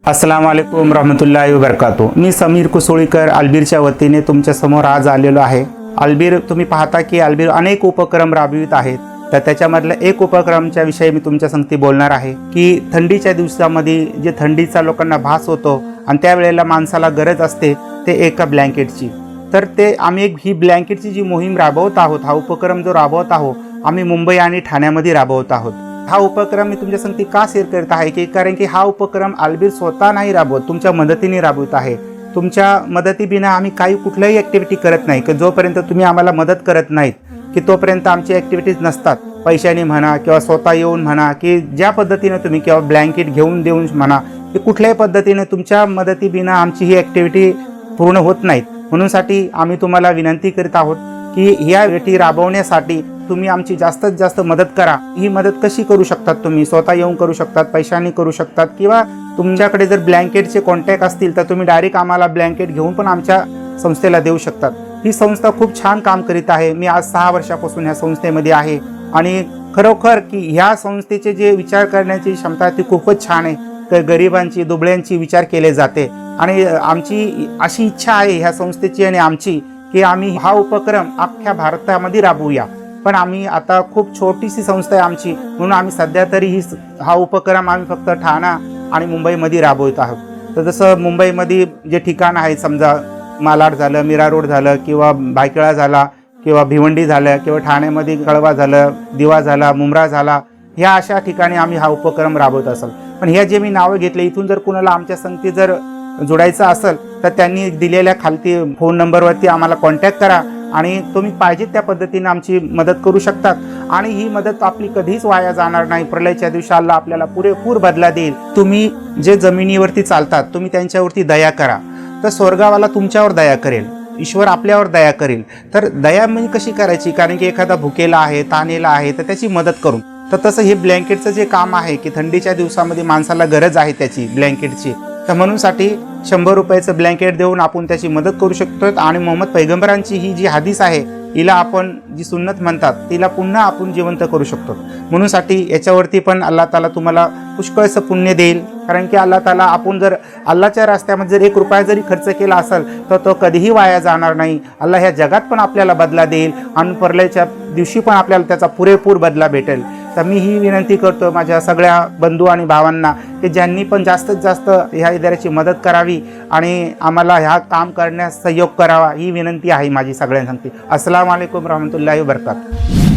अस्सलाम वालेकुम रहमतुल्लाहि व बरकातुहू। मी समीर कुसुळीकर अल्बीरच्या वतीने तुमच्या समोर आज आलेलो आहे। अल्बीर तुम्ही पाहता की अल्बीर अनेक उपक्रम राबवित आहेत, तर त्याच्यामधलं एक उपक्रमच्या विषयी मी तुमच्या संगती बोलणार आहे की थंडीच्या दिवसामध्ये जे थंडीचा लोकांना भास होतो आणि त्यावेळेला माणसाला गरज असते ते एका ब्लँकेटची। तर ते आम्ही ही ब्लँकेटची जी मोहीम राबवत आहोत, हा उपक्रम जो राबवत आहोत आम्ही मुंबई आणि ठाण्यामध्ये राबवत आहोत। हा उपक्रम मी तुमच्या संगती का शेअर करत आहे की कारण की हा उपक्रम अल्बीर स्वतः नाही राबवत, तुमच्या मदतीने राबवत आहे। तुमच्या मदतीबिना आम्ही काही कुठल्याही ॲक्टिव्हिटी करत नाही की जोपर्यंत तुम्ही आम्हाला मदत करत नाहीत की तोपर्यंत आमची ॲक्टिव्हिटीज नसतात। पैशाने म्हणा किंवा स्वतः येऊन म्हणा की ज्या पद्धतीने तुम्ही किंवा ब्लँकेट घेऊन देऊन म्हणा की कुठल्याही पद्धतीने तुमच्या मदतीबिना आमची ही ॲक्टिव्हिटी पूर्ण होत नाहीत। म्हणूनसाठी आम्ही तुम्हाला विनंती करीत आहोत की ह्या वेटी राबवण्यासाठी तुम्ही आमची जास्तीत जास्त मदत करा। ही मदत कशी करू शकतात तुम्ही स्वतः येऊन करू शकतात, पैशाने करू शकतात किंवा तुमच्याकडे जर ब्लँकेटचे कॉन्टॅक्ट असतील तर तुम्ही डायरेक्ट आम्हाला ब्लँकेट घेऊन पण आमच्या संस्थेला देऊ शकतात। ही संस्था खूप छान काम करीत आहे। मी आज 6 वर्षापासून ह्या संस्थेमध्ये आहे आणि खरोखर की ह्या संस्थेचे जे विचार करण्याची क्षमता ती खूपच छान आहे। तर गरिबांची दुबळ्यांची विचार केले जाते आणि आमची अशी इच्छा आहे ह्या संस्थेची आणि आमची की आम्ही हा उपक्रम अख्ख्या भारतामध्ये राबवूया। पण आम्ही आता खूप छोटीशी संस्था आहे आमची, म्हणून आम्ही सध्या तरी हा उपक्रम आम्ही फक्त ठाणा आणि मुंबईमध्ये राबवत आहोत। तर जसं मुंबईमध्ये जे ठिकाण आहे, समजा मालाड झालं, मीरा रोड झालं किंवा भायखळा झाला किंवा भिवंडी झालं किंवा ठाण्यामध्ये कळवा झालं, दिवा झाला, मुंब्रा झाला, ह्या अशा ठिकाणी आम्ही हा उपक्रम राबवत असाल। पण ह्या जे मी नावं घेतले इथून जर कुणाला आमच्या संगती जर जोडायचं असेल तर त्यांनी दिलेल्या खालती फोन नंबरवरती आम्हाला कॉन्टॅक्ट करा आणि तुम्ही पाहिजे त्या पद्धतीने आमची मदत करू शकतात आणि ही मदत आपली कधीच वाया जाणार नाही। प्रलयाच्या दिवशी अल्लाह आपल्याला पुरेपूर बदला देईल। तुम्ही जे जमिनीवरती चालतात तुम्ही त्यांच्यावरती दया करा तर स्वर्गावाला तुमच्यावर दया करेल, ईश्वर आपल्यावर दया करेल। तर दया म्हणजे कशी करायची, कारण की एखादा भुकेला आहे, तानेला आहे तर त्याची मदत करून। तर तसं हे ब्लँकेटचं जे काम आहे की थंडीच्या दिवसामध्ये माणसाला गरज आहे त्याची ब्लँकेटची, तर म्हणूनसाठी 100 रुपयाचं ब्लँकेट देऊन आपण त्याची मदत करू शकतो। आणि मोहम्मद पैगंबरांची ही जी हदीस आहे हिला आपण जी सुन्नत म्हणतात तिला पुन्हा आपण जिवंत करू शकतो। म्हणूनसाठी याच्यावरती पण अल्लाह ताला तुम्हाला पुष्कळचं पुण्य देईल, कारण की अल्लाह ताला आपण जर अल्लाहच्या रस्त्यामध्ये जर 1 रुपया जरी खर्च केला असेल तर तो कधीही वाया जाणार नाही। अल्लाह ह्या जगात पण आपल्याला बदला देईल आणि परलयाच्या दिवशी पण आपल्याला त्याचा पुरेपूर बदला भेटेल। तर मी ही विनंती करतो माझ्या सगळ्या बंधू आणि भावांना की ज्यांनी पण जास्तीत जास्त ह्या इदाऱ्याची मदत करावी आणि आम्हाला ह्या काम करण्यास सहयोग करावा, ही विनंती आहे माझी सगळ्यांसाठी। अस्सलाम वालेकुम रहमतुल्लाहि व बरकातुहू।